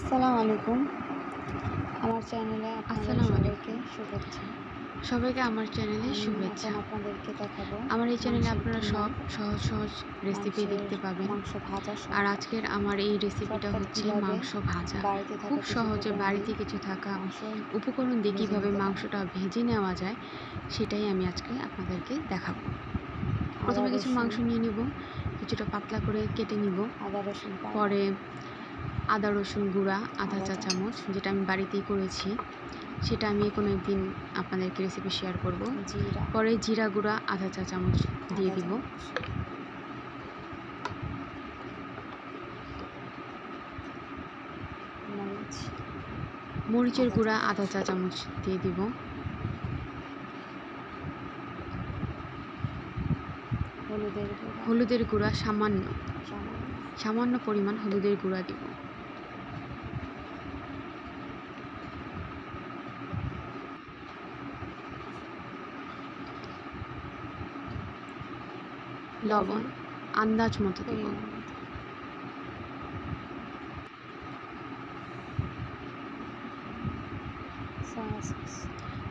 আসসালামু আলাইকুম। আমার চ্যানেলে আপনাদের আসসালামু সবাইকে আলাইকুম। শুভেচ্ছা। সবাইকে আমার চ্যানেলে আমি এখন শুভেচ্ছা। আপনাদেরকে দেখাবো আমার এই চ্যানেলে মাংসের আপনারা কিমা, সব সহজ রেসিপি মাংসের দেখতে পাবেন। মাংস ভাজা সহ আর আজকের আমার এই রেসিপিটা চটপট হচ্ছে কীভাবে মাংস ভাজা। বাড়িতে খুব থাকা কিছু সহজে উপকরণ দিয়ে বাড়িতে কিছু থাকা মাংস উপকরণ দিয়ে ভেজে কীভাবে নিতে পারেন। মাংসটা ভেজে নেওয়া যায় সেটাই আমি আজকে আপনাদেরকে দেখাবো। আদা প্রথমে কিছু রসুন মাংস নিয়ে নিব, কিছুটা পাতলা করে কেটে নিব। আদা রসুন পাউডার, পরে আদা রসুন গুঁড়া আধা আদা চা চামচ, চামচ, যেটা আমি বাড়িতেই করেছি, সেটা আমি কোনো একদিন আপনাদেরকে রেসিপি শেয়ার করব। জিরা পরে জিরা গুঁড়া আধা চা চামচ দিয়ে আধা দিব। চামচ, মরিচ মরিচের আধা গুঁড়া চামচ, আধা চা চামচ দিয়ে দিব। হলুদের গুঁড়া হলুদের গুঁড়া সামান্য সামান্য, সামান্য পরিমাণ হলুদের গুঁড়া দিব। লবণ আন্দাজ মতো দিব। পরিমাণ মতো, সয়া সস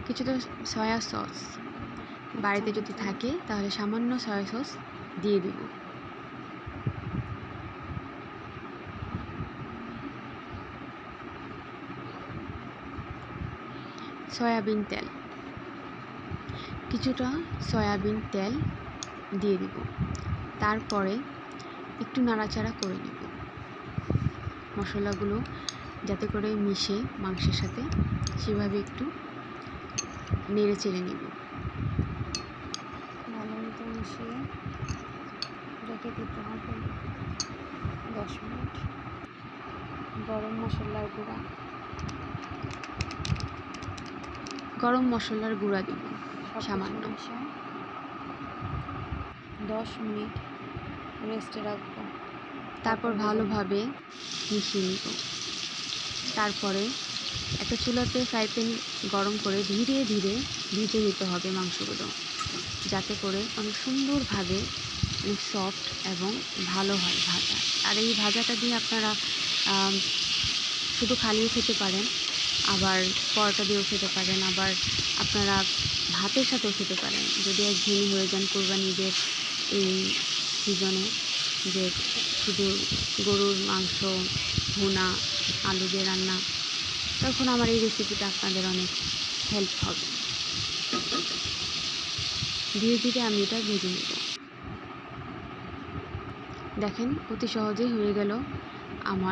কিছুটা সয়া সস, 1 বাড়িতে যদি চামচের থাকে মতো, তাহলে সামান্য সয়া সস দিয়ে দিব। সয়াবিন তেল, কিছুটা সয়াবিন তেল দিয়ে দিব। তারপরে একটু নাড়াচাড়া করে নিব মশলাগুলো যাতে করে মিশে মাংসের সাথে, সেভাবে একটু নেড়ে চেড়ে নিব। ভালো মতো মিশিয়ে রেখে দিতে হবে 10 মিনিট। গরম মশলার গুঁড়া গরম মশলার গুঁড়া দিব সব কিছু সামান্য। মিশিয়ে 10 মিনিট রেস্টে রাখবো, তারপর ভেজে নেব। ভালোভাবে মিশিয়ে নিব। তারপরে একটা চুলাতে ফ্রাই প্যান গরম করে ধীরে ধীরে ভেজে নিতে হবে মাংসগুলো, যাতে করে অনেক সুন্দরভাবে অনেক সফট এবং ভালো হয় ভাজা। আর এই ভাজাটা দিয়ে আপনারা শুধু খালিও খেতে পারেন, আবার পরোটা দিয়েও খেতে পারেন, আবার আপনারা ভাতের সাথেও খেতে পারেন। যদি একঘেয়েমি হয়ে যান কোরবানি ঈদের এই সিজনে, যে শুধু গরুর মাংস ভুনা আলু দিয়ে রান্না, তখন আমার এই রেসিপিটা আপনাদের অনেক হেল্প হবে। ধীরে ধীরে আমি এটা ভেজে নেব। দেখেন অতি সহজেই হয়ে গেল আমার